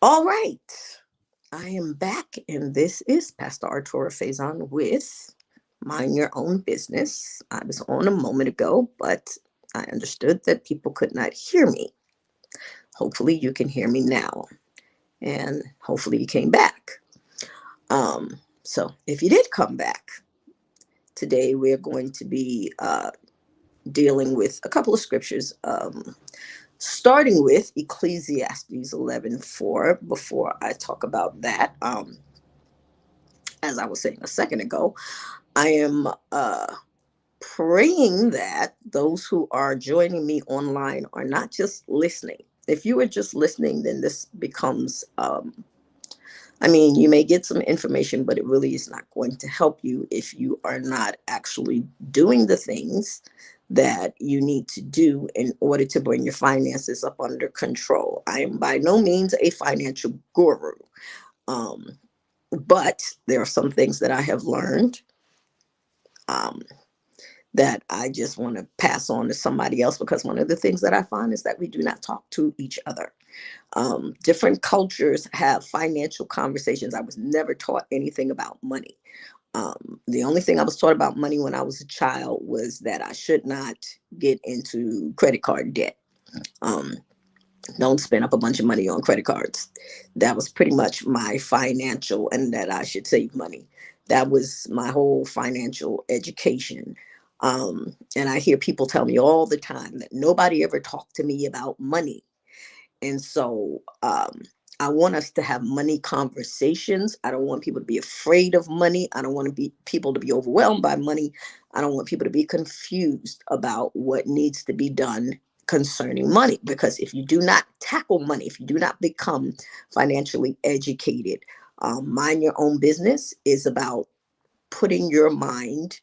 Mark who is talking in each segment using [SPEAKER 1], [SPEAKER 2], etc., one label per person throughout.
[SPEAKER 1] All right. I am back, and this is Pastor Artura Faison with Mind Your Own Business. I was on a moment ago, but I understood that people could not hear me. Hopefully, you can hear me now, and hopefully, you came back. So, if you did come back, today we're going to be dealing with a couple of scriptures. Starting with Ecclesiastes 11:4. Before I talk about that, as I was saying a second ago, I am praying that those who are joining me online are not just listening. If you are just listening, then this becomes, you may get some information, but it really is not going to help you if you are not actually doing the things that you need to do in order to bring your finances up under control. I am by no means a financial guru, um, but there are some things that I have learned. Um, that I just want to pass on to somebody else, because one of the things that I find is that we do not talk to each other. Different cultures have financial conversations. I was never taught anything about money. The only thing I was taught about money when I was a child was that I should not get into credit card debt. Um, don't spend up a bunch of money on credit cards. That was pretty much my financial, and that I should save money. That was my whole financial education. And I hear people tell me all the time that nobody ever talked to me about money. And so I want us to have money conversations. I don't want people to be afraid of money. I don't want people to be overwhelmed by money. I don't want people to be confused about what needs to be done concerning money. Because if you do not tackle money, if you do not become financially educated, mind your own business is about putting your mind,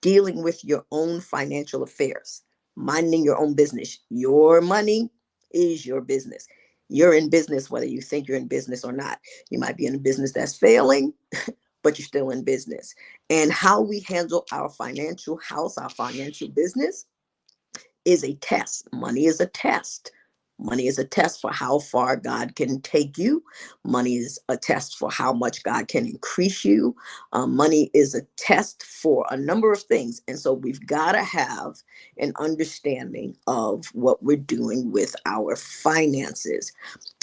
[SPEAKER 1] dealing with your own financial affairs, minding your own business. Your money is your business. You're in business whether you think you're in business or not. You might be in a business that's failing, but you're still in business. And how we handle our financial house, our financial business, is a test. Money is a test. Money is a test for how far God can take you. Money is a test for how much God can increase you. Money is a test for a number of things. And so we've got to have an understanding of what we're doing with our finances.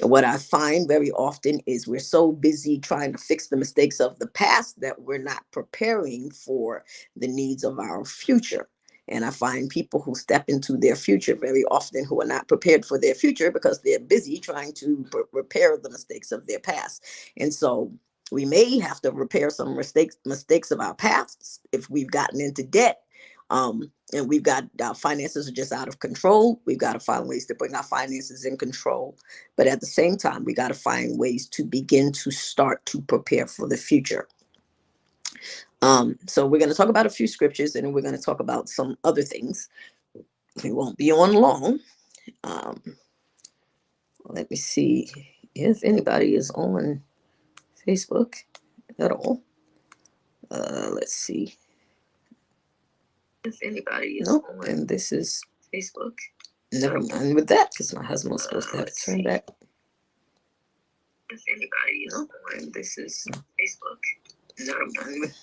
[SPEAKER 1] What I find very often is we're so busy trying to fix the mistakes of the past that we're not preparing for the needs of our future. And I find people who step into their future very often who are not prepared for their future because they're busy trying to repair the mistakes of their past. And so we may have to repair some mistakes of our past if we've gotten into debt. And we've got our finances are just out of control. We've got to find ways to bring our finances in control. But at the same time, we got to find ways to begin to start to prepare for the future. So we're going to talk about a few scriptures, and then we're going to talk about some other things. We won't be on long. Um, Let me see if anybody is on Facebook at all. Let's see. If anybody is nope, on and this is Facebook. Never mind with that, because my husband was supposed to have to turn that. If anybody is nope, on and this is Facebook. Never mind with.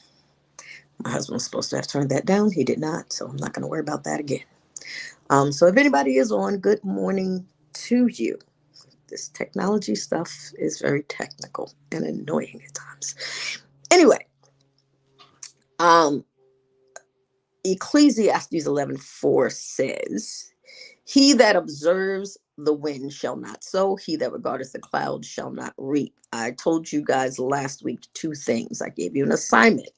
[SPEAKER 1] My husband was supposed to have turned that down. He did not, so I'm not going to worry about that again. So if anybody is on, good morning to you. This technology stuff is very technical and annoying at times. Anyway, Ecclesiastes 11:4 says, "He that observes the wind shall not sow, he that regardeth the clouds shall not reap." I told you guys last week two things. I gave you an assignment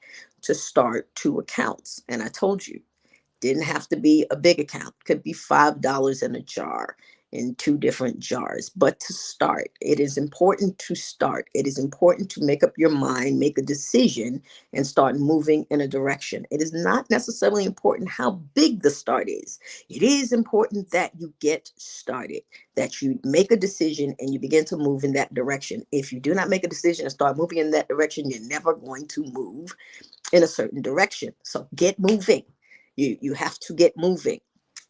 [SPEAKER 1] to start two accounts, and I told you didn't have to be a big account, could be $5 in a jar, in two different jars. But to start, it is important to start. It is important to make up your mind, make a decision, and start moving in a direction. It is not necessarily important how big the start is. It is important that you get started, that you make a decision and you begin to move in that direction. If you do not make a decision and start moving in that direction, you're never going to move in a certain direction. So get moving. You have to get moving.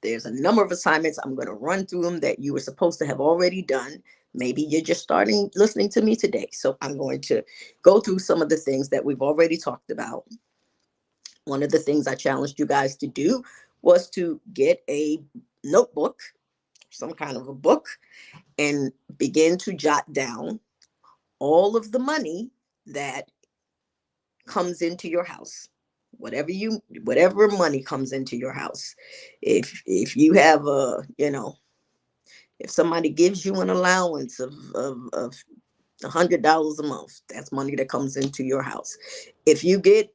[SPEAKER 1] There's a number of assignments. I'm going to run through them that you were supposed to have already done. Maybe you're just starting listening to me today. So I'm going to go through some of the things that we've already talked about. One of the things I challenged you guys to do was to get a notebook, some kind of a book, and begin to jot down all of the money that comes into your house. Whatever money comes into your house. If you have a, if somebody gives you an allowance of $100 a month, that's money that comes into your house. If you get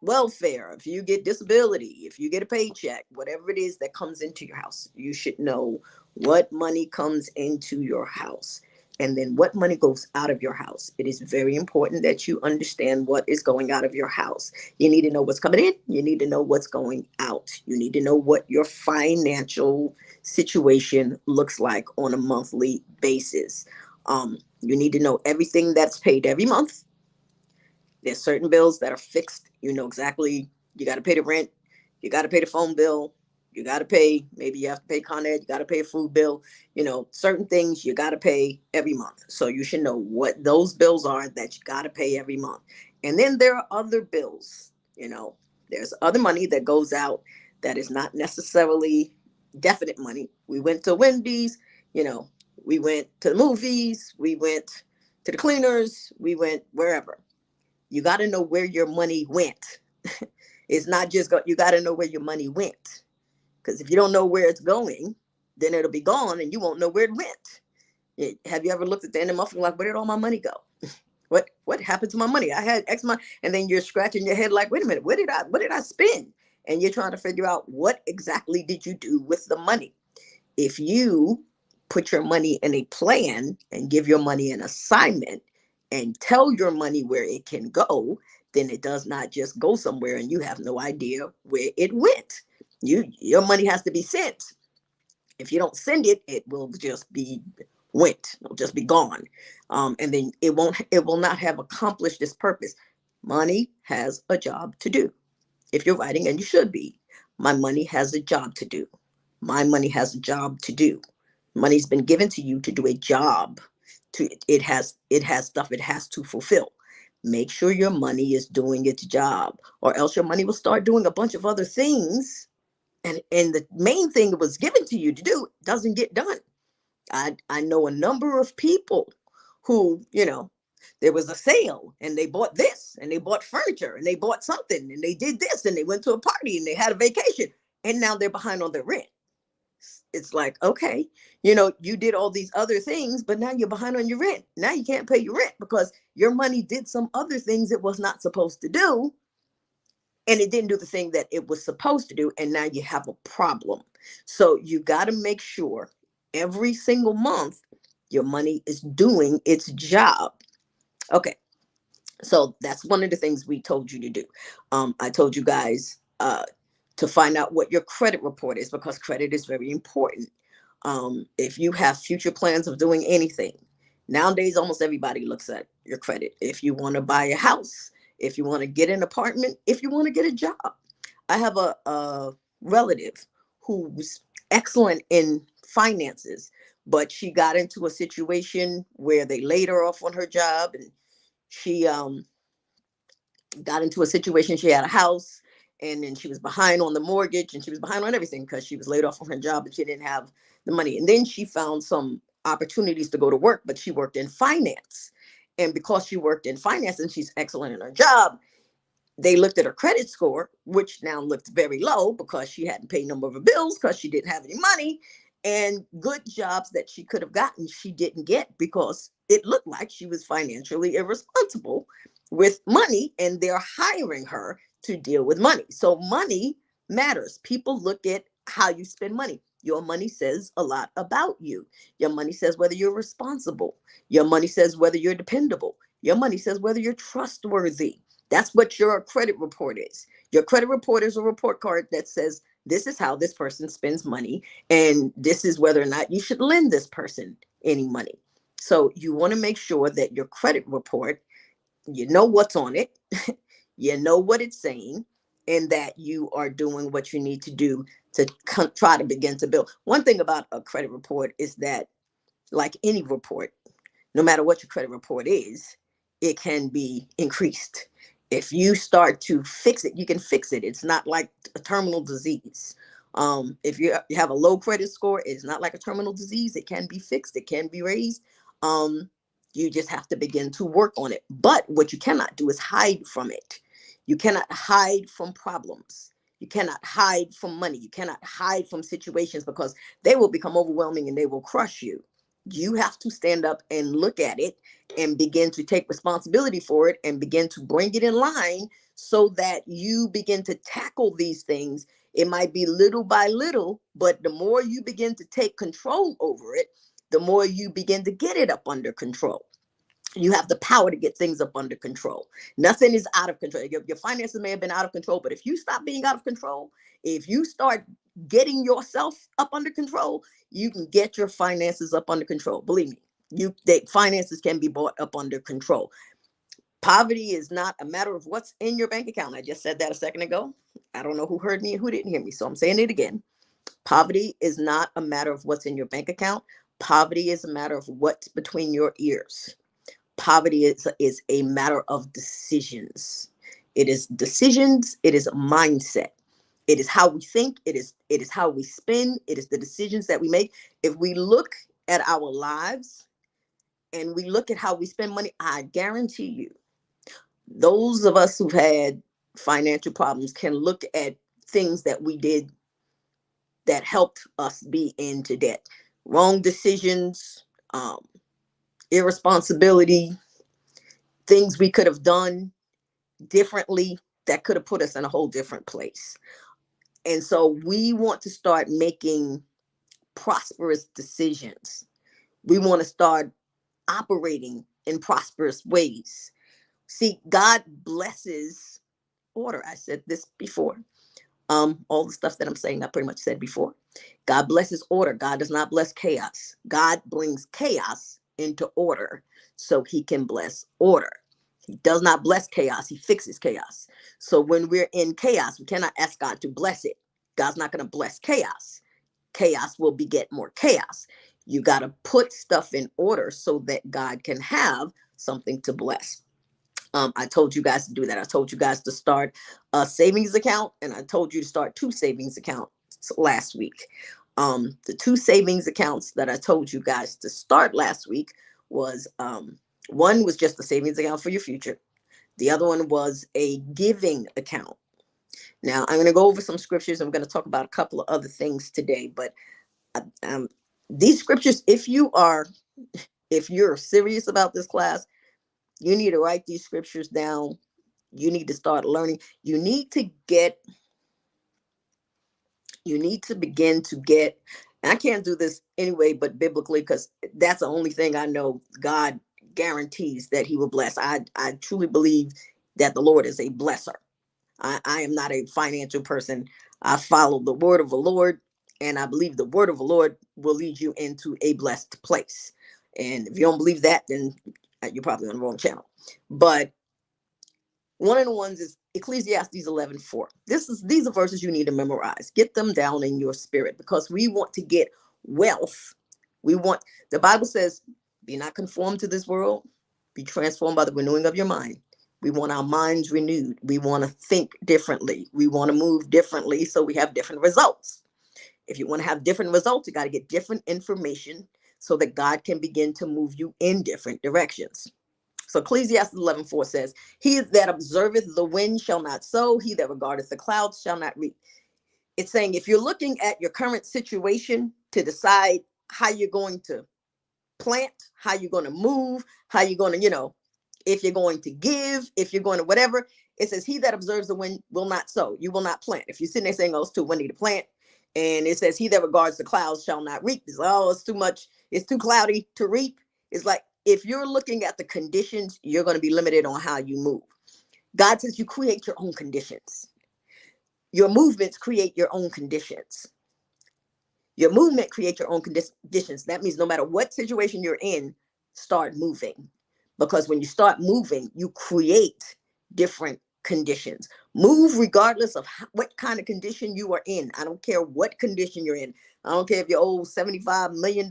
[SPEAKER 1] welfare, if you get disability, if you get a paycheck, whatever it is that comes into your house, you should know what money comes into your house and then what money goes out of your house. It is very important that you understand what is going out of your house. You need to know what's coming in. You need to know what's going out. You need to know what your financial situation looks like on a monthly basis. You need to know everything that's paid every month. There's certain bills that are fixed. You know exactly, you got to pay the rent, you got to pay the phone bill, you got to pay, maybe you have to pay Con Ed, you got to pay a food bill. Certain things you got to pay every month. So you should know what those bills are that you got to pay every month. And then there are other bills. There's other money that goes out that is not necessarily definite money. We went to Wendy's, you know, we went to the movies, we went to the cleaners, we went wherever. You got to know where your money went. It's not just you got to know where your money went. Because if you don't know where it's going, then it'll be gone and you won't know where it went. Have you ever looked at the end of the month and like, where did all my money go? What happened to my money? I had X money, and then you're scratching your head like, wait a minute, what did I spend? And you're trying to figure out what exactly did you do with the money. If you put your money in a plan and give your money an assignment and tell your money where it can go, then it does not just go somewhere and you have no idea where it went. Your money has to be sent. If you don't send it, it will just be went. It'll just be gone. And then it will not have accomplished its purpose. Money has a job to do. If you're writing, and you should be, my money has a job to do. My money has a job to do. Money's been given to you to do a job. It has stuff it has to fulfill. Make sure your money is doing its job, or else your money will start doing a bunch of other things, and the main thing it was given to you to do doesn't get done. I know a number of people who, there was a sale and they bought this and they bought furniture and they bought something and they did this and they went to a party and they had a vacation and now they're behind on their rent. It's like, okay, you did all these other things, but now you're behind on your rent. Now you can't pay your rent because your money did some other things it was not supposed to do. And it didn't do the thing that it was supposed to do. And now you have a problem. So you got to make sure every single month your money is doing its job. Okay. So that's one of the things we told you to do. I told you guys to find out what your credit report is, because credit is very important. If you have future plans of doing anything, nowadays almost everybody looks at your credit. If you want to buy a house, if you want to get an apartment, if you want to get a job. I have a relative who's excellent in finances, but she got into a situation where they laid her off on her job, and she got into a situation. She had a house, and then she was behind on the mortgage, and she was behind on everything because she was laid off from her job and she didn't have the money. And then she found some opportunities to go to work, but she worked in finance. And because she worked in finance and she's excellent in her job, they looked at her credit score, which now looked very low because she hadn't paid a number of her bills because she didn't have any money. And good jobs that she could have gotten, she didn't get because it looked like she was financially irresponsible with money, and they're hiring her to deal with money. So money matters. People look at how you spend money. Your money says a lot about you. Your money says whether you're responsible. Your money says whether you're dependable. Your money says whether you're trustworthy. That's what your credit report is. Your credit report is a report card that says this is how this person spends money, and this is whether or not you should lend this person any money. So you want to make sure that your credit report, you know what's on it, you know what it's saying, and that you are doing what you need to do to try to begin to build. One thing about a credit report is that, like any report, no matter what your credit report is, it can be increased. If you start to fix it, you can fix it. It's not like a terminal disease. If you have a low credit score, it's not like a terminal disease. It can be fixed. It can be raised. Um, you just have to begin to work on it. But what you cannot do is hide from it. You cannot hide from problems. You cannot hide from money. You cannot hide from situations, because they will become overwhelming and they will crush you. You have to stand up and look at it and begin to take responsibility for it and begin to bring it in line, so that you begin to tackle these things. It might be little by little, but the more you begin to take control over it, the more you begin to get it up under control. You have the power to get things up under control. Nothing is out of control. Your finances may have been out of control, but if you stop being out of control, if you start getting yourself up under control, you can get your finances up under control. Believe me, finances can be brought up under control. Poverty is not a matter of what's in your bank account. I just said that a second ago. I don't know who heard me and who didn't hear me, so I'm saying it again. Poverty is not a matter of what's in your bank account. Poverty is a matter of what's between your ears. Poverty is a matter of decisions. It is decisions. It is a mindset. It is how we think. It is how we spend. It is the decisions that we make. If we look at our lives and we look at how we spend money, I guarantee you, those of us who've had financial problems can look at things that we did that helped us be into debt. Wrong decisions, irresponsibility, things we could have done differently that could have put us in a whole different place. And so we want to start making prosperous decisions. We want to start operating in prosperous ways. See, God blesses order. I said this before. All the stuff that I'm saying, I pretty much said before. God blesses order. God does not bless chaos. God brings chaos into order so he can bless order. He does not bless chaos. He fixes chaos. So when we're in chaos, we cannot ask God to bless it. God's not going to bless chaos. Chaos will beget more chaos. You got to put stuff in order so that God can have something to bless. I told you guys to do that. I told you guys to start a savings account, and I told you to start 2 savings accounts last week. The 2 savings accounts that I told you guys to start last week was, one was just a savings account for your future. The other one was a giving account. Now, I'm going to go over some scriptures. I'm going to talk about a couple of other things today, but these scriptures, if you're serious about this class, you need to write these scriptures down. You need to start learning. You need to begin to get, and I can't do this anyway, but biblically, because that's the only thing I know God guarantees that he will bless. I truly believe that the Lord is a blesser. I am not a financial person. I follow the word of the Lord, and I believe the word of the Lord will lead you into a blessed place. And if you don't believe that, then you're probably on the wrong channel. But one of the ones is Ecclesiastes 11:4. These are verses you need to memorize. Get them down in your spirit, because we want to get wealth. The Bible says, be not conformed to this world, be transformed by the renewing of your mind. We want our minds renewed. We want to think differently. We want to move differently so we have different results. If you want to have different results, you got to get different information so that God can begin to move you in different directions. So Ecclesiastes 11:4 says, he that observeth the wind shall not sow, he that regardeth the clouds shall not reap. It's saying, if you're looking at your current situation to decide how you're going to plant, how you're going to move, how you're going to, if you're going to give, if you're going to whatever, it says, he that observes the wind will not sow. You will not plant. If you're sitting there saying, oh, it's too windy to plant, and it says, he that regards the clouds shall not reap. It's, oh, it's too much. It's too cloudy to reap. It's like, if you're looking at the conditions, you're going to be limited on how you move. God says you create your own conditions. Your movements create your own conditions. Your movement creates your own conditions. That means no matter what situation you're in, start moving. Because when you start moving, you create different conditions. Move regardless of what kind of condition you are in. I don't care what condition you're in. I don't care if you owe $75 million.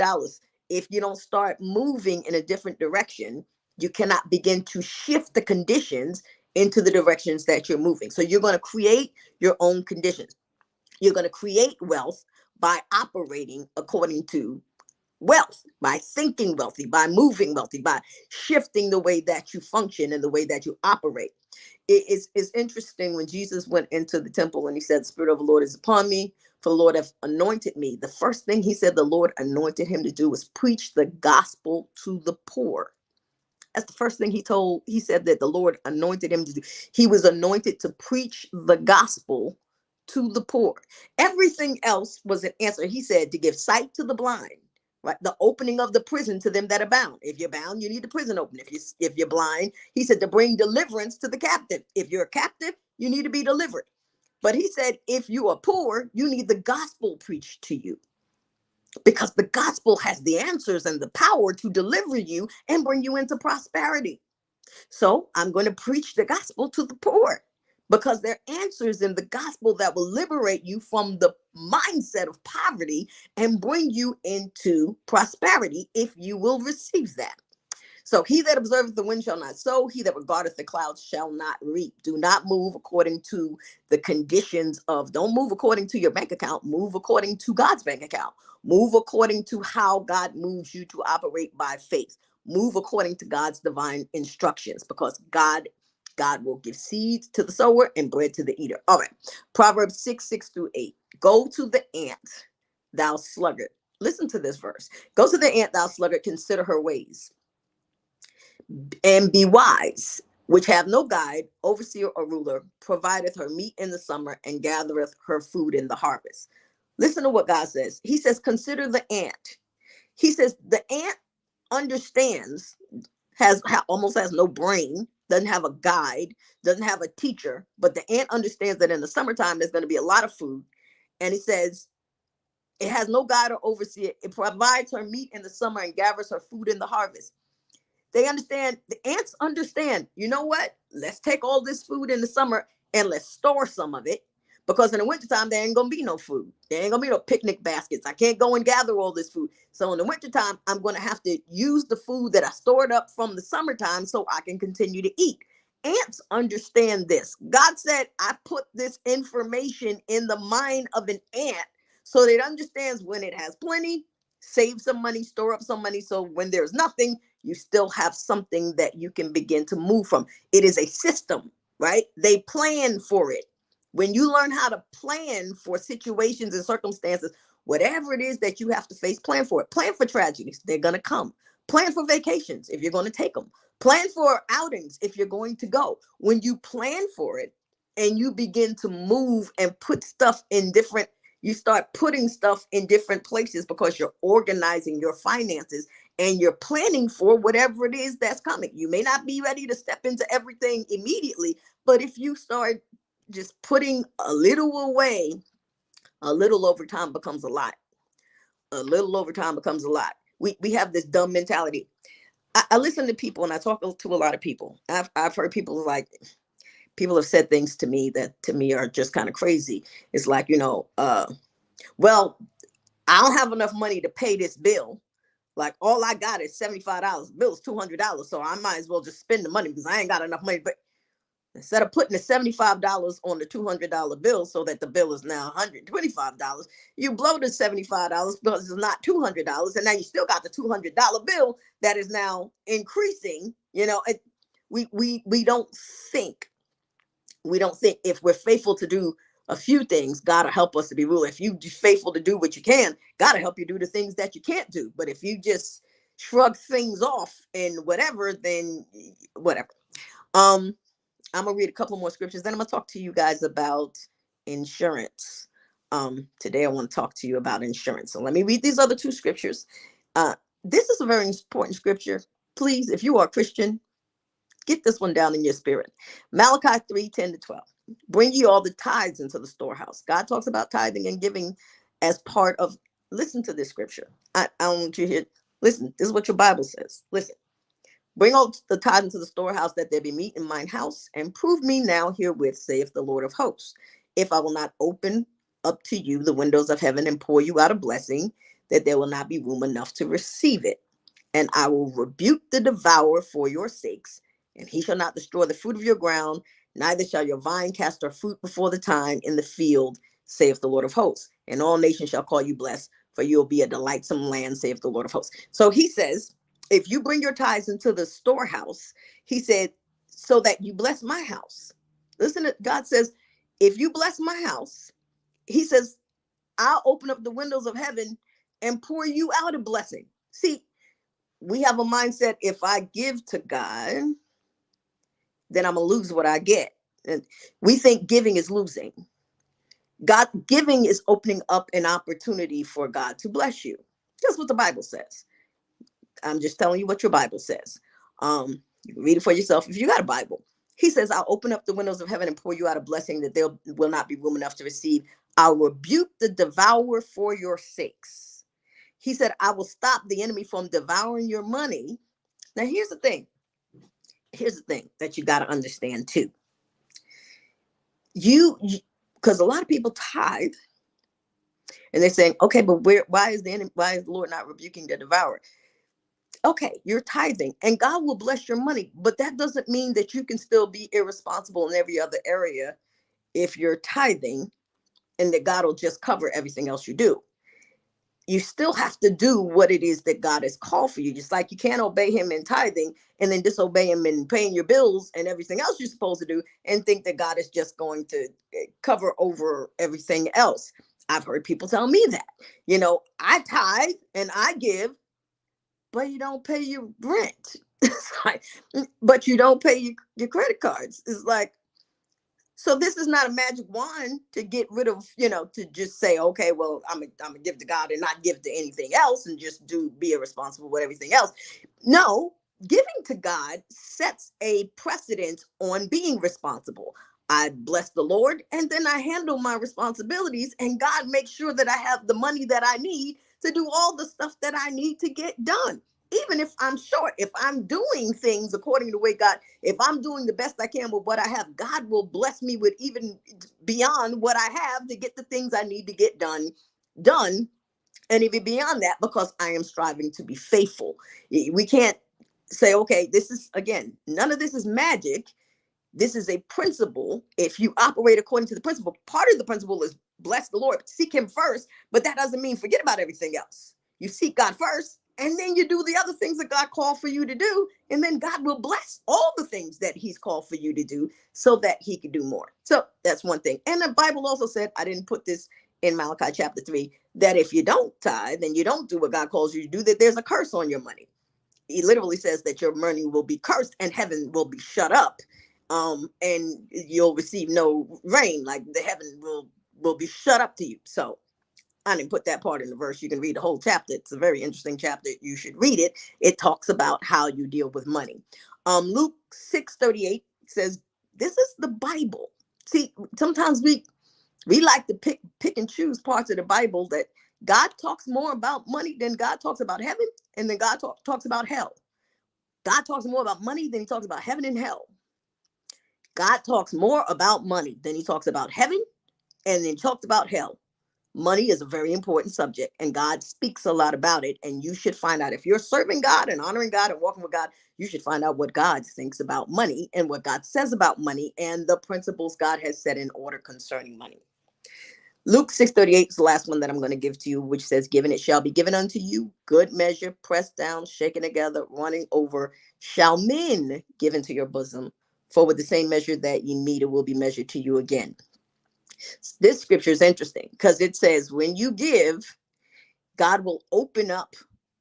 [SPEAKER 1] If you don't start moving in a different direction, you cannot begin to shift the conditions into the directions that you're moving. So you're going to create your own conditions. You're going to create wealth by operating according to wealth, by thinking wealthy, by moving wealthy, by shifting the way that you function and the way that you operate. It's interesting when Jesus went into the temple and he said, "The Spirit of the Lord is upon me, for the Lord hath anointed me." The first thing he said the Lord anointed him to do was preach the gospel to the poor. That's the first thing he said that the Lord anointed him to do. He was anointed to preach the gospel to the poor. Everything else was an answer. He said to give sight to the blind, right? The opening of the prison to them that are bound. If you're bound, you need the prison open. If you're blind, he said to bring deliverance to the captive. If you're a captive, you need to be delivered. But he said, if you are poor, you need the gospel preached to you, because the gospel has the answers and the power to deliver you and bring you into prosperity. So I'm going to preach the gospel to the poor, because there are answers in the gospel that will liberate you from the mindset of poverty and bring you into prosperity if you will receive that. So he that observeth the wind shall not sow, he that regardeth the clouds shall not reap. Do not move according to the conditions of, don't move according to your bank account, move according to God's bank account. Move according to how God moves you to operate by faith. Move according to God's divine instructions, because God will give seed to the sower and bread to the eater. All right. Proverbs 6:6-8. Go to the ant, thou sluggard. Listen to this verse. Go to the ant, thou sluggard, consider her ways, and be wise, which have no guide, overseer, or ruler, provideth her meat in the summer, and gathereth her food in the harvest. Listen to what God says. He says, consider the ant. He says the ant understands, almost has no brain, doesn't have a guide, doesn't have a teacher, but the ant understands that in the summertime there's going to be a lot of food. And he says it has no guide or overseer. It provides her meat in the summer and gathers her food in the harvest. They understand, the ants understand, you know what? Let's take all this food in the summer and let's store some of it, because in the wintertime, there ain't going to be no food. There ain't going to be no picnic baskets. I can't go and gather all this food. So in the wintertime, I'm going to have to use the food that I stored up from the summertime so I can continue to eat. Ants understand this. God said, I put this information in the mind of an ant so that it understands when it has plenty, save some money, store up some money. So when there's nothing, you still have something that you can begin to move from. It is a system, right? They plan for it. When you learn how to plan for situations and circumstances, whatever it is that you have to face, plan for it. Plan for tragedies. They're going to come. Plan for vacations if you're going to take them. Plan for outings if you're going to go. When you plan for it and you begin to move and put stuff in different, you start putting stuff in different places because you're organizing your finances and you're planning for whatever it is that's coming. You may not be ready to step into everything immediately, but if you start just putting a little away, a little over time becomes a lot. A little over time becomes a lot. We have this dumb mentality. I listen to people and I talk to a lot of people. I've heard people have said things to me that to me are just kind of crazy. It's like, well, I don't have enough money to pay this bill. Like, all I got is $75. Bill is $200. So I might as well just spend the money because I ain't got enough money. But instead of putting the $75 on the $200 bill so that the bill is now $125, you blow the $75 because it's not $200. And now you still got the $200 bill that is now increasing. We don't think. We don't think if we're faithful to do a few things, God will help us to be ruler. If you're faithful to do what you can, God will help you do the things that you can't do. But if you just shrug things off and whatever, then whatever. I'm gonna read a couple more scriptures, then I'm gonna talk to you guys about insurance. Today I want to talk to you about insurance. So let me read these other two scriptures. This is a very important scripture. Please, if you are a Christian, get this one down in your spirit. Malachi 3:10-12. Bring ye all the tithes into the storehouse. God talks about tithing and giving as part of, listen to this scripture. I want you to hear, listen, this is what your Bible says. Listen. Bring all the tithe into the storehouse, that there be meat in mine house, and prove me now herewith, saith the Lord of hosts, if I will not open up to you the windows of heaven and pour you out a blessing, that there will not be room enough to receive it. And I will rebuke the devourer for your sakes, and he shall not destroy the fruit of your ground, neither shall your vine cast her fruit before the time in the field, saith the Lord of hosts. And all nations shall call you blessed, for you will be a delightsome land, saith the Lord of hosts. So he says, if you bring your tithes into the storehouse, he said, so that you bless my house. Listen, God says, if you bless my house, he says, I'll open up the windows of heaven and pour you out a blessing. See, we have a mindset, if I give to God, then I'm going to lose what I get. And we think giving is losing. God giving is opening up an opportunity for God to bless you. That's what the Bible says. I'm just telling you what your Bible says. You can read it for yourself if you got a Bible. He says, I'll open up the windows of heaven and pour you out a blessing that there will not be room enough to receive. I'll rebuke the devourer for your sakes. He said, I will stop the enemy from devouring your money. Now, here's the thing. Here's the thing that you got to understand too. Because a lot of people tithe, and they're saying, okay, but why is the Lord not rebuking the devourer? Okay, you're tithing and God will bless your money, but that doesn't mean that you can still be irresponsible in every other area if you're tithing, and that God will just cover everything else you do. You still have to do what it is that God has called for you. Just like you can't obey him in tithing and then disobey him in paying your bills and everything else you're supposed to do and think that God is just going to cover over everything else. I've heard people tell me that, I tithe and I give, but you don't pay your rent. It's like, but you don't pay your credit cards. It's like, so this is not a magic wand to get rid of, to just say, okay, well, I'm gonna give to God and not give to anything else and just be irresponsible with everything else. No, giving to God sets a precedent on being responsible. I bless the Lord and then I handle my responsibilities, and God makes sure that I have the money that I need to do all the stuff that I need to get done. Even if I'm short, if I'm doing things according to the way God, if I'm doing the best I can with what I have, God will bless me with even beyond what I have to get the things I need to get done, and even beyond that, because I am striving to be faithful. We can't say, okay, this is, again, none of this is magic. This is a principle. If you operate according to the principle, part of the principle is bless the Lord, seek him first, but that doesn't mean forget about everything else. You seek God first, and then you do the other things that God called for you to do, and then God will bless all the things that he's called for you to do so that he can do more. So that's one thing. And the Bible also said, I didn't put this in Malachi chapter 3, that if you don't tithe and you don't do what God calls you to do, that there's a curse on your money. He literally says that your money will be cursed and heaven will be shut up, and you'll receive no rain, like the heaven will be shut up to you. So I didn't put that part in the verse. You can read the whole chapter. It's a very interesting chapter. You should read it. It talks about how you deal with money. Luke 6:38 says, this is the Bible. See, sometimes we like to pick and choose parts of the Bible that God talks more about money than God talks about heaven, and then God talks about hell. God talks more about money than he talks about heaven and hell. God talks more about money than he talks about heaven, and then talks about hell. Money is a very important subject, and God speaks a lot about it. And you should find out, if you're serving God and honoring God and walking with God, you should find out what God thinks about money and what God says about money and the principles God has set in order concerning money. Luke 6:38 is the last one that I'm going to give to you, which says, given it shall be given unto you, good measure, pressed down, shaken together, running over, shall men give into your bosom. For with the same measure that ye meet, it will be measured to you again. This scripture is interesting because it says when you give, God will open up.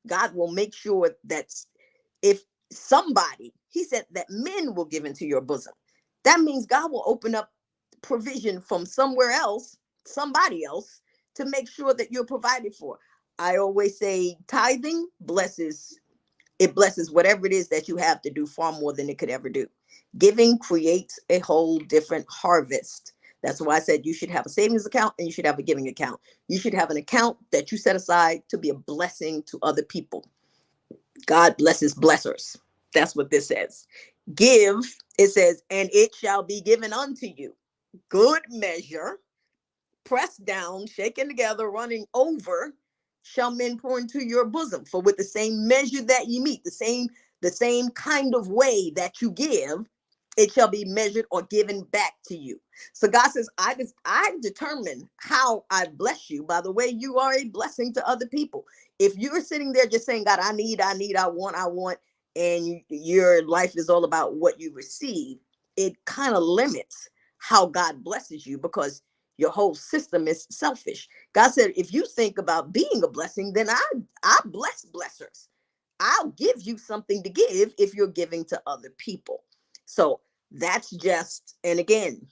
[SPEAKER 1] God will make sure that if somebody, he said that men will give into your bosom. That means God will open up provision from somewhere else, somebody else, to make sure that you're provided for. I always say tithing blesses whatever it is that you have to do far more than it could ever do. Giving creates a whole different harvest. That's why I said you should have a savings account and you should have a giving account. You should have an account that you set aside to be a blessing to other people. God blesses blessers. That's what this says. Give, it says, and it shall be given unto you. Good measure, pressed down, shaken together, running over, shall men pour into your bosom. For with the same measure that you meet, the same kind of way that you give, it shall be measured or given back to you. So God says, I determine how I bless you by the way you are a blessing to other people. If you're sitting there just saying, God, I need, I want, and your life is all about what you receive, it kind of limits how God blesses you, because your whole system is selfish. God said, if you think about being a blessing, then I bless blessers. I'll give you something to give if you're giving to other people. So that's just, and again,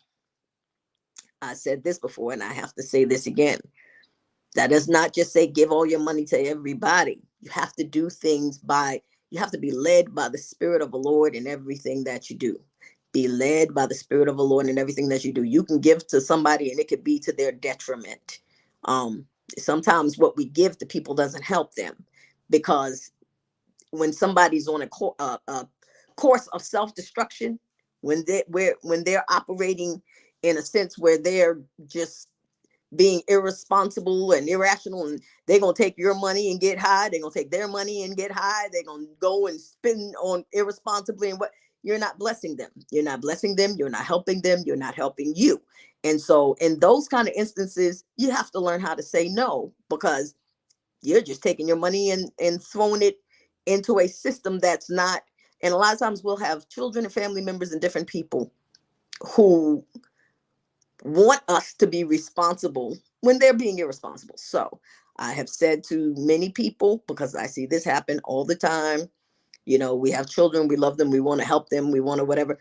[SPEAKER 1] I said this before and I have to say this again. That does not just say give all your money to everybody. You have to do things you have to be led by the Spirit of the Lord in everything that you do. Be led by the Spirit of the Lord in everything that you do. You can give to somebody and it could be to their detriment. Um, Sometimes what we give to people doesn't help them, because when somebody's on a course of self-destruction, when they're operating in a sense where they're just being irresponsible and irrational, and they're going to take your money and get high, they're going to take their money and get high, they're going to go and spend on irresponsibly, and what, you're not blessing them, you're not helping them, you're not helping you. And so in those kind of instances, you have to learn how to say no, because you're just taking your money and throwing it into a system that's not. And a lot of times we'll have children and family members and different people who want us to be responsible when they're being irresponsible. So I have said to many people, because I see this happen all the time, we have children, we love them, we want to help them, we want to whatever.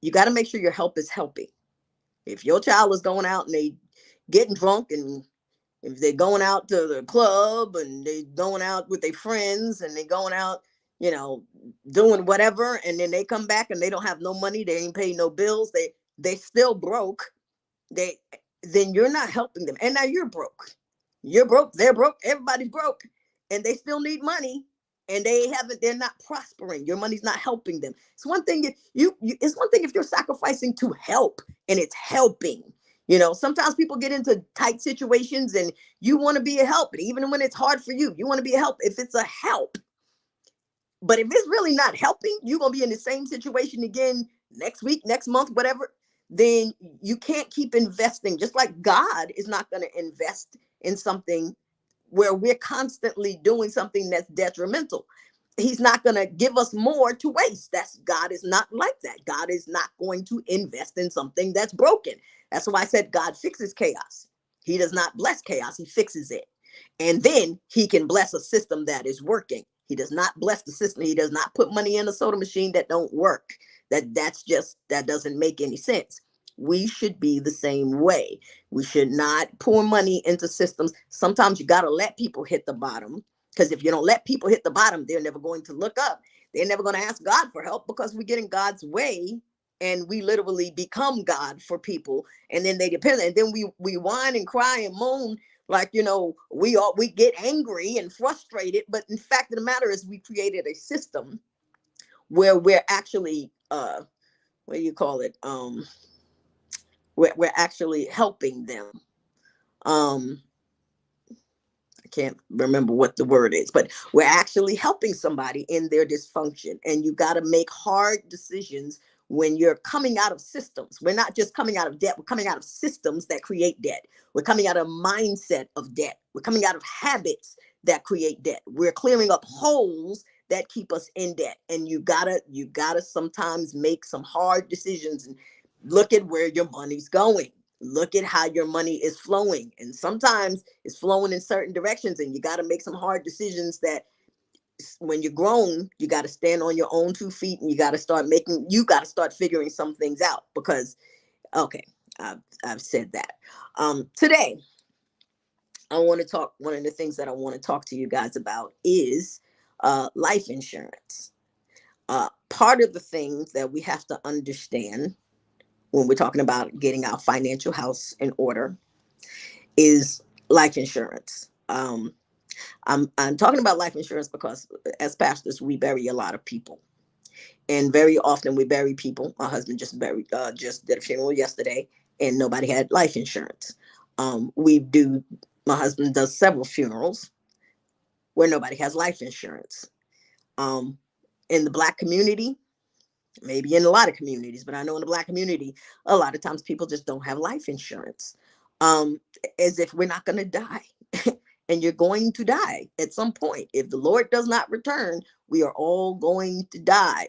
[SPEAKER 1] You got to make sure your help is helping. If your child is going out and they getting drunk, and if they're going out to the club and they going out with their friends and they going out, doing whatever, and then they come back and they don't have no money, they ain't paying no bills, they still broke, they then you're not helping them. And now you're broke, they're broke, everybody's broke, and they still need money, and they're not prospering. Your money's not helping them. It's one thing if it's one thing if you're sacrificing to help and it's helping. Sometimes people get into tight situations and you want to be a help, and even when it's hard for you want to be a help if it's a help. But if it's really not helping, you're going to be in the same situation again next week, next month, whatever. Then you can't keep investing. Just like God is not going to invest in something where we're constantly doing something that's detrimental. He's not going to give us more to waste. God is not like that. God is not going to invest in something that's broken. That's why I said God fixes chaos. He does not bless chaos. He fixes it. And then he can bless a system that is working. He does not bless the system. He does not put money in a soda machine that don't work. That doesn't make any sense. We should be the same way. We should not pour money into systems. Sometimes you got to let people hit the bottom, because if you don't let people hit the bottom, they're never going to look up. They're never going to ask God for help, because we get in God's way and we literally become God for people. And then they depend, and then we whine and cry and moan, like, we get angry and frustrated. But in fact of the matter is, we created a system where we're actually what do you call it, we're actually helping them. um I can't remember what the word is, but we're actually helping somebody in their dysfunction. And you got to make hard decisions when you're coming out of systems. We're not just coming out of debt, we're coming out of systems that create debt. We're coming out of mindset of debt. We're coming out of habits that create debt. We're clearing up holes that keep us in debt. And you gotta sometimes make some hard decisions and look at where your money's going. Look at how your money is flowing. And sometimes it's flowing in certain directions, and you got to make some hard decisions that when you're grown, you got to stand on your own 2 feet, and you got to start figuring some things out, because, okay, I've said that. Today, one of the things that I want to talk to you guys about is life insurance. Part of the things that we have to understand when we're talking about getting our financial house in order is life insurance. I'm talking about life insurance because as pastors, we bury a lot of people. And very often we bury people. My husband just did a funeral yesterday, and nobody had life insurance. We do. My husband does several funerals where nobody has life insurance. Um, in the Black community, maybe in a lot of communities, but I know in the Black community, a lot of times people just don't have life insurance, um, as if we're not going to die. And you're going to die at some point. If the Lord does not return, we are all going to die.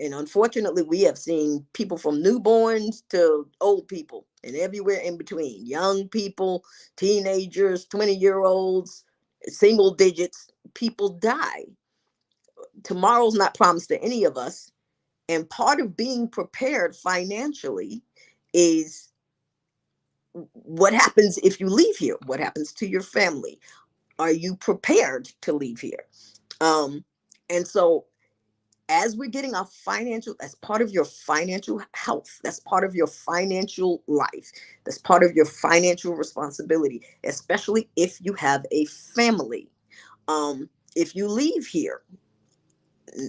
[SPEAKER 1] And unfortunately, we have seen people from newborns to old people and everywhere in between, young people, teenagers, 20-year-olds, single digits, people die. Tomorrow's not promised to any of us. And part of being prepared financially is what happens if you leave here? What happens to your family? Are you prepared to leave here? Um, and so, as we're getting our financial, that's part of your financial health. That's part of your financial life. That's part of your financial responsibility, especially if you have a family. If you leave here,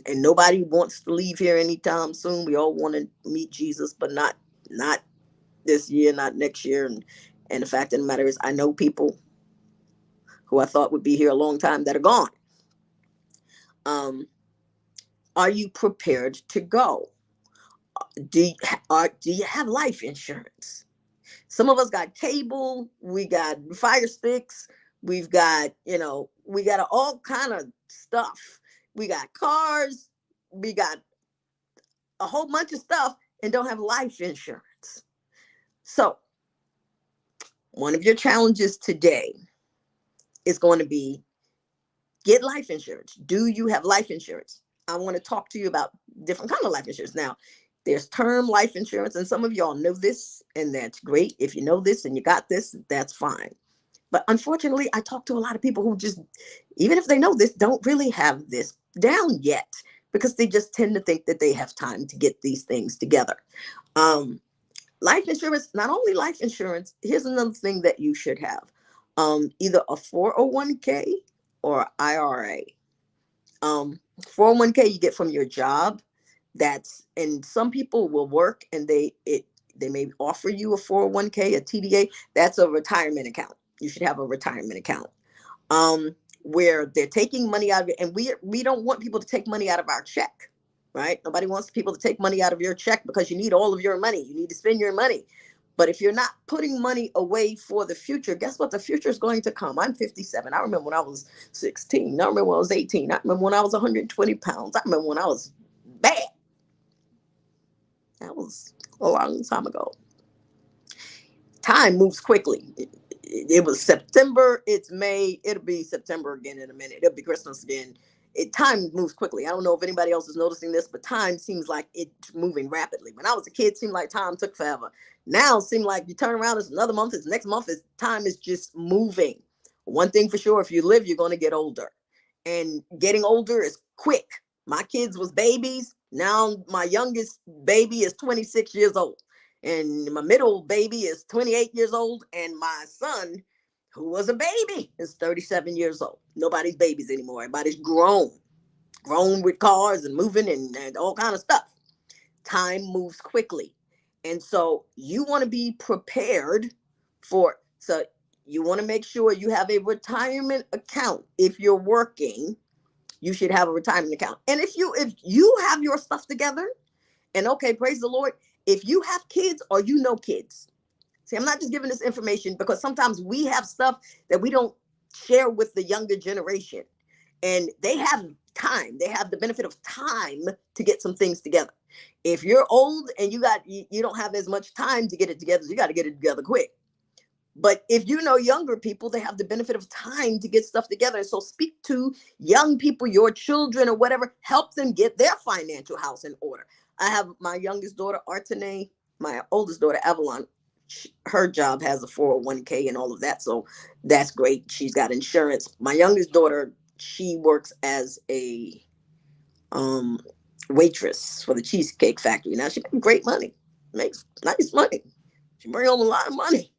[SPEAKER 1] and nobody wants to leave here anytime soon, we all want to meet Jesus, but not this year, not next year. And the fact of the matter is, I know people who I thought would be here a long time that are gone. Um, are you prepared to go? Do you have life insurance? Some of us got cable, we got fire sticks, we've got, we got all kind of stuff. We got cars, we got a whole bunch of stuff, and don't have life insurance. So, one of your challenges today is going to be get life insurance. Do you have life insurance? I want to talk to you about different kind of life insurance. Now, there's term life insurance, and some of y'all know this, and that's great. If you know this and you got this, that's fine. But unfortunately, I talk to a lot of people who just, even if they know this, don't really have this down yet, because they just tend to think that they have time to get these things together. Um, Life insurance, not only life insurance, here's another thing that you should have, either a 401k or IRA. 401k you get from your job. And some people will work and they may offer you a 401k, a TDA. That's a retirement account. You should have a retirement account, um, where they're taking money out of it. And we don't want people to take money out of our check, right? Nobody wants people to take money out of your check, because you need all of your money. You need to spend your money. But if you're not putting money away for the future, guess what? The future is going to come. I'm 57. I remember when I was 16. I remember when I was 18. I remember when I was 120 pounds. I remember when I was bad. That was a long time ago. Time moves quickly. It was September, it's May, it'll be September again in a minute, it'll be Christmas again. Time moves quickly. I don't know if anybody else is noticing this, but time seems like it's moving rapidly. When I was a kid, it seemed like time took forever. Now it seems like you turn around, it's another month, it's next month, time is just moving. One thing for sure, if you live, you're going to get older, and getting older is quick. My kids was babies. Now my youngest baby is 26 years old, and my middle baby is 28 years old, and my son, who was a baby, is 37 years old. Nobody's babies anymore. Everybody's grown with cars and moving and all kind of stuff. Time moves quickly, and so you want to be prepared for. So you want to make sure you have a retirement account. If you're working, you should have a retirement account. And if you have your stuff together, and okay, praise the Lord, if you have kids or you know kids, see, I'm not just giving this information because sometimes we have stuff that we don't share with the younger generation, and they have time. They have the benefit of time to get some things together. If you're old and you don't have as much time to get it together, so you got to get it together quick. But if you know younger people, they have the benefit of time to get stuff together. So speak to young people, your children or whatever, help them get their financial house in order. I have my youngest daughter, Artene, my oldest daughter, Avalon. Her job has a 401k and all of that. So that's great. She's got insurance. My youngest daughter, she works as a um, waitress for the Cheesecake Factory. Now she makes great money, makes nice money. She brings home a lot of money,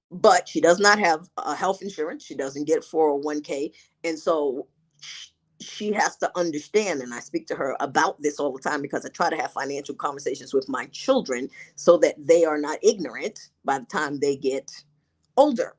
[SPEAKER 1] but she does not have health insurance. She doesn't get 401k. And so she has to understand, and I speak to her about this all the time because I try to have financial conversations with my children so that they are not ignorant by the time they get older.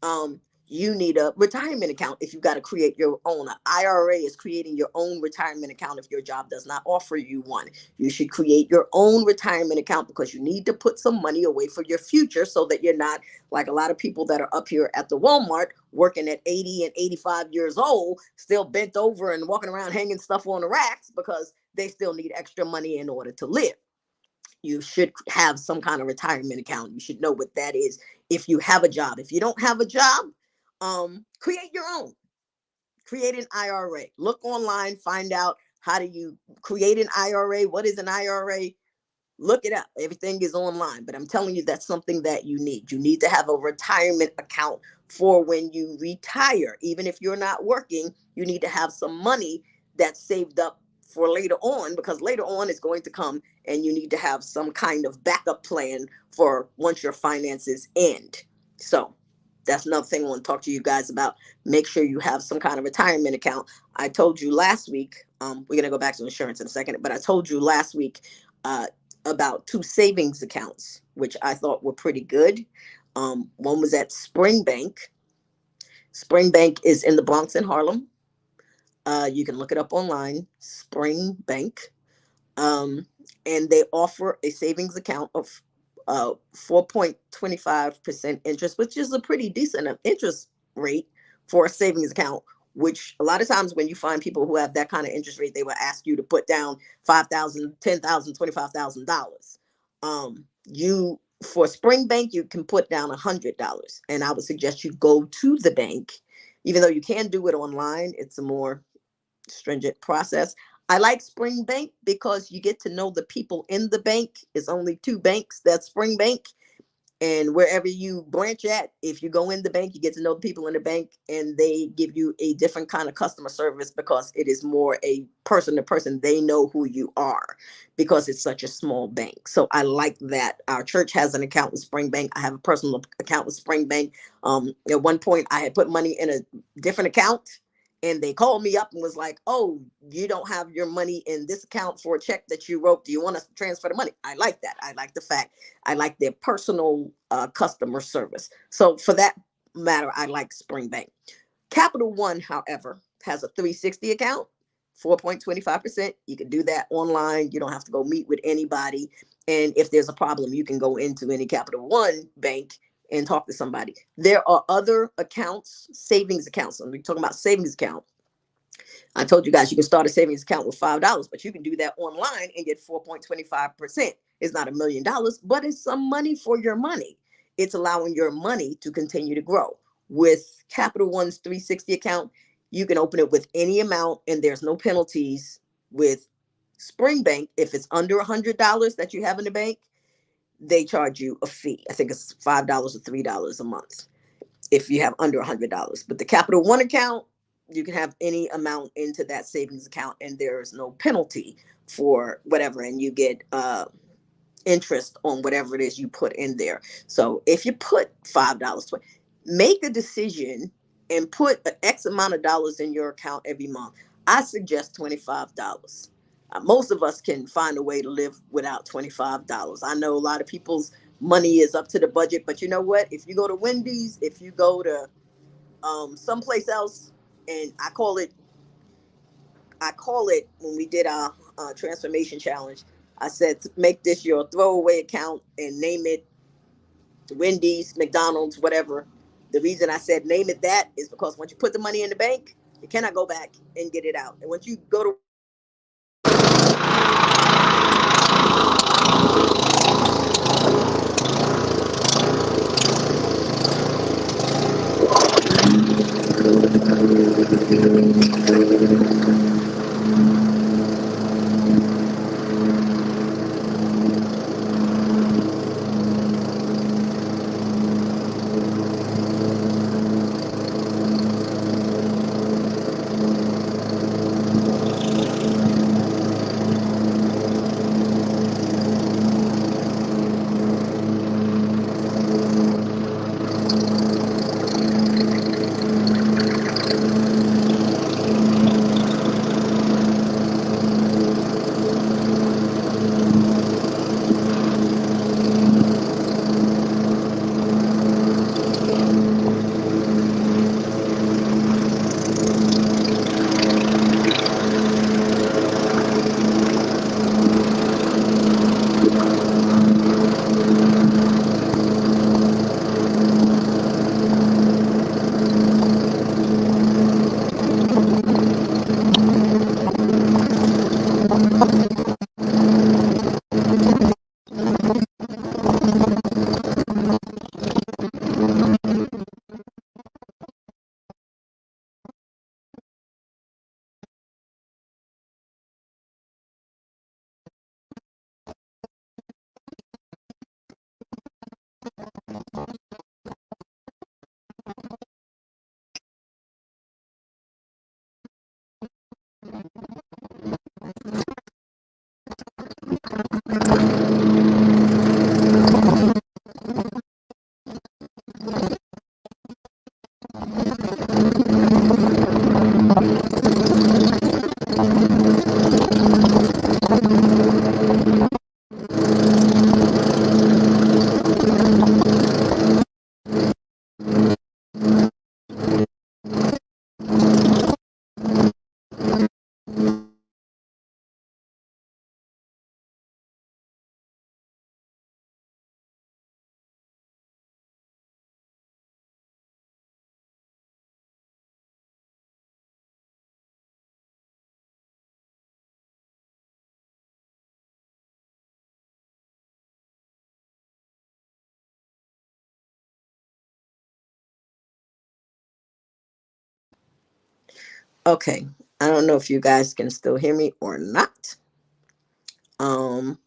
[SPEAKER 1] um, you need a retirement account if you've got to create your own. IRA is creating your own retirement account if your job does not offer you one. You should create your own retirement account because you need to put some money away for your future so that you're not like a lot of people that are up here at the Walmart working at 80 and 85 years old, still bent over and walking around hanging stuff on the racks because they still need extra money in order to live. You should have some kind of retirement account. You should know what that is if you have a job. If you don't have a job, create your own. Create an IRA. Look online, find out how do you create an IRA. What is an IRA? Look it up. Everything is online, but I'm telling you that's something that you need. You need to have a retirement account for when you retire. Even if you're not working, you need to have some money that's saved up for later on, because later on it's going to come and you need to have some kind of backup plan for once your finances end. So that's another thing I want to talk to you guys about. Make sure you have some kind of retirement account. I told you last week, we're going to go back to insurance in a second, but I told you last week uh, about two savings accounts, which I thought were pretty good. One was at Spring Bank. Spring Bank is in the Bronx and Harlem. You can look it up online, Spring Bank. Um, and they offer a savings account of 4.25% interest, which is a pretty decent interest rate for a savings account. Which a lot of times when you find people who have that kind of interest rate, they will ask you to put down 5,000, 10,000, $25,000. You For Spring Bank, you can put down $100, and I would suggest you go to the bank, even though you can do it online. It's a more stringent process. I like Spring Bank because you get to know the people in the bank. It's only two banks, that's Spring Bank. And wherever you branch at, if you go in the bank, you get to know the people in the bank, and they give you a different kind of customer service because it is more a person to person. They know who you are because it's such a small bank. So I like that. Our church has an account with Spring Bank. I have a personal account with Spring Bank. At one point, I had put money in a different account, and they called me up and was like, "Oh, you don't have your money in this account for a check that you wrote. Do you want us to transfer the money?" I like that. I like the fact I like their personal customer service. So for that matter, I like Spring Bank. Capital One, however, has a 360 account, 4.25%. You can do that online. You don't have to go meet with anybody. And if there's a problem, you can go into any Capital One bank and talk to somebody. There are other accounts, savings accounts. I'm talking about savings account. I told you guys you can start a savings account with $5, but you can do that online and get 4.25%. It's not $1,000,000, but it's some money for your money. It's allowing your money to continue to grow. With Capital One's 360 account, you can open it with any amount and there's no penalties. With Spring Bank, if it's under $100 that you have in the bank, they charge you a fee. I think it's $5 or $3 a month if you have under $100. But the Capital One account, you can have any amount into that savings account and there is no penalty for whatever, and you get interest on whatever it is you put in there. So if you put $5, make a decision and put an X amount of dollars in your account every month. I suggest $25. Most of us can find a way to live without $25. I know a lot of people's money is up to the budget, but you know what? If you go to Wendy's, if you go to someplace else, and I call it when we did our transformation challenge, I said make this your throwaway account and name it Wendy's, McDonald's, whatever. The reason I said name it that is because once you put the money in the bank, you cannot go back and get it out. And once you go to Okay. I don't know if you guys can still hear me or not. Um,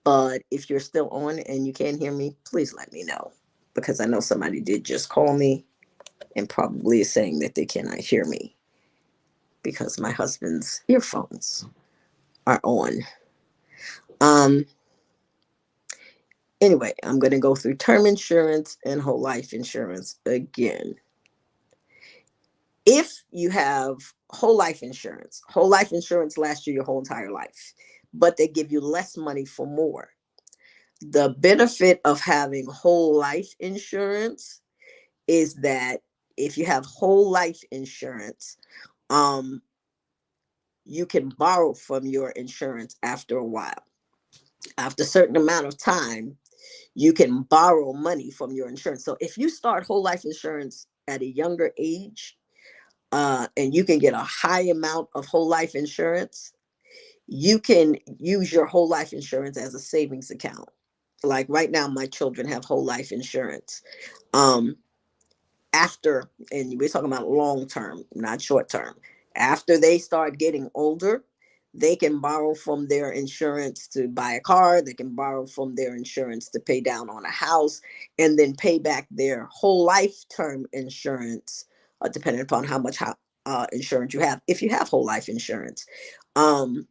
[SPEAKER 1] but if you're still on and you can't hear me, please let me know, because I know somebody did just call me and probably is saying that they cannot hear me because my husband's earphones are on. Um, anyway, I'm going to go through term insurance and whole life insurance again. If you have whole life insurance lasts you your whole entire life, but they give you less money for more. The benefit of having whole life insurance is that if you have whole life insurance, um, you can borrow from your insurance after a while. After a certain amount of time, you can borrow money from your insurance. So if you start whole life insurance at a younger age, and you can get a high amount of whole life insurance, you can use your whole life insurance as a savings account. Like right now, my children have whole life insurance. Um, After, and we're talking about long term, not short term, after they start getting older, they can borrow from their insurance to buy a car, they can borrow from their insurance to pay down on a house, and then pay back their whole life term insurance, depending upon how much insurance you have, if you have whole life insurance. um,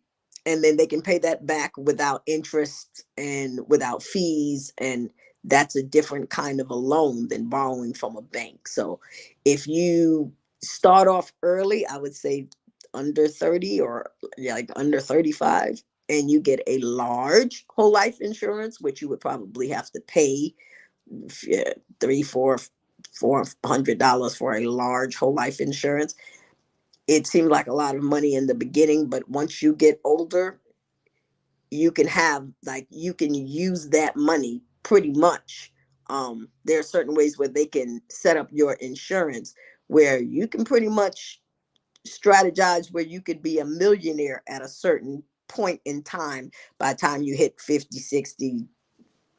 [SPEAKER 1] and then they can pay that back without interest and without fees, and that's a different kind of a loan than borrowing from a bank. So if you start off early, I would say under 30, or yeah, like under 35, and you get a large whole life insurance, which you would probably have to pay, yeah, three, $400 for a large whole life insurance. It seemed like a lot of money in the beginning, but once you get older, you can have, like, you can use that money pretty much. There are certain ways where they can set up your insurance where you can pretty much strategize where you could be a millionaire at a certain point in time by the time you hit 50, 60,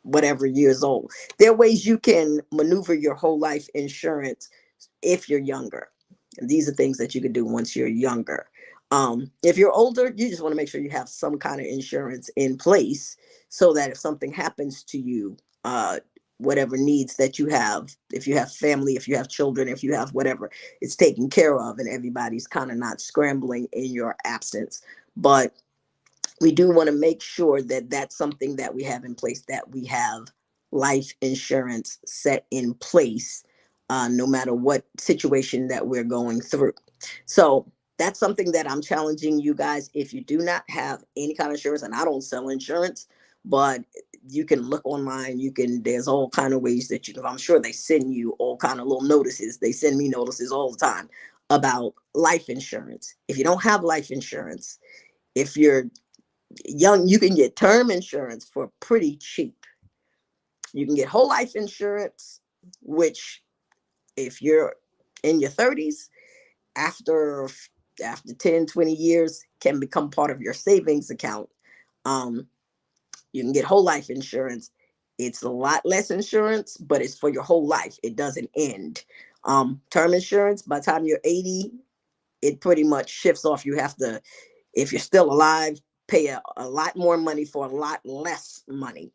[SPEAKER 1] whatever years old. There are ways you can maneuver your whole life insurance if you're younger. And these are things that you can do once you're younger. If you're older, you just want to make sure you have some kind of insurance in place so that if something happens to you, whatever needs that you have, if you have family, if you have children, if you have whatever, it's taken care of and everybody's kind of not scrambling in your absence. But we do want to make sure that that's something that we have in place, that we have life insurance set in place, no matter what situation that we're going through. So that's something that I'm challenging you guys. If you do not have any kind of insurance, and I don't sell insurance, but you can look online, you can, there's all kind of ways that you can, I'm sure they send you all kind of little notices. They send me notices all the time about life insurance. If you don't have life insurance, if you're young, you can get term insurance for pretty cheap. You can get whole life insurance, which if you're in your 30s, after 10, 20 years, can become part of your savings account. Um, you can get whole life insurance. It's a lot less insurance, but it's for your whole life. It doesn't end. Term insurance, by the time you're 80, it pretty much shifts off. You have to, if you're still alive, pay a lot more money for a lot less money.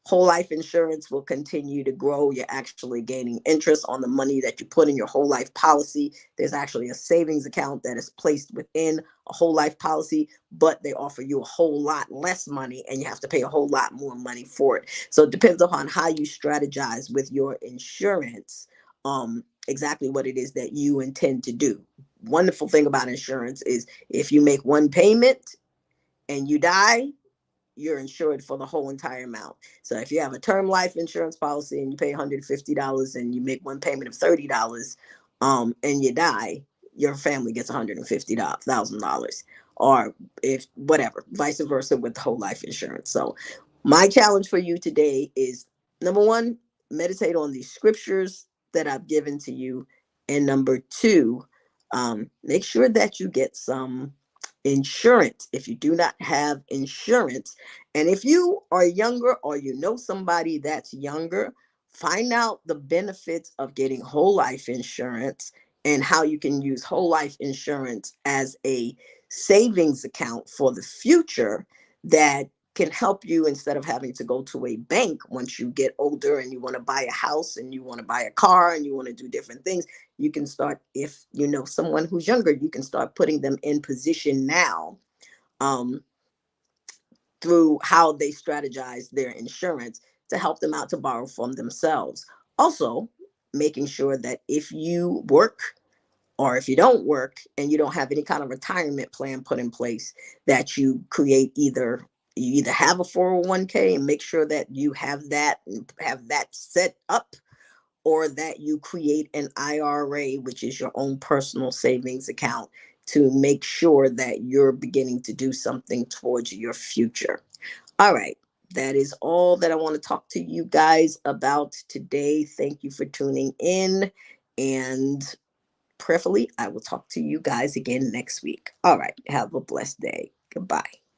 [SPEAKER 1] Whole life insurance will continue to grow. You're actually gaining interest on the money that you put in your whole life policy. There's actually a savings account that is placed within a whole life policy, but they offer you a whole lot less money and you have to pay a whole lot more money for it. So it depends upon how you strategize with your insurance, exactly what it is that you intend to do. wonderful thing about insurance is if you make one payment and you die, you're insured for the whole entire amount. So if you have a term life insurance policy and you pay $150 and you make one payment of $30, and you die, your family gets $150,000, or if whatever, vice versa with the whole life insurance. So my challenge for you today is, number one, meditate on these scriptures that I've given to you, and number two, make sure that you get some insurance if you do not have insurance. And if you are younger or you know somebody that's younger, find out the benefits of getting whole life insurance and how you can use whole life insurance as a savings account for the future that can help you instead of having to go to a bank once you get older and you want to buy a house and you want to buy a car and you want to do different things. You can start, if you know someone who's younger, you can start putting them in position now, um, through how they strategize their insurance to help them out to borrow from themselves. Also, making sure that if you work or if you don't work and you don't have any kind of retirement plan put in place, that you create either, you either have a 401k and make sure that you have that set up, or that you create an IRA, which is your own personal savings account, to make sure that you're beginning to do something towards your future. All right. That is all that I want to talk to you guys about today. Thank you for tuning in. And prayerfully, I will talk to you guys again next week. All right. Have a blessed day. Goodbye.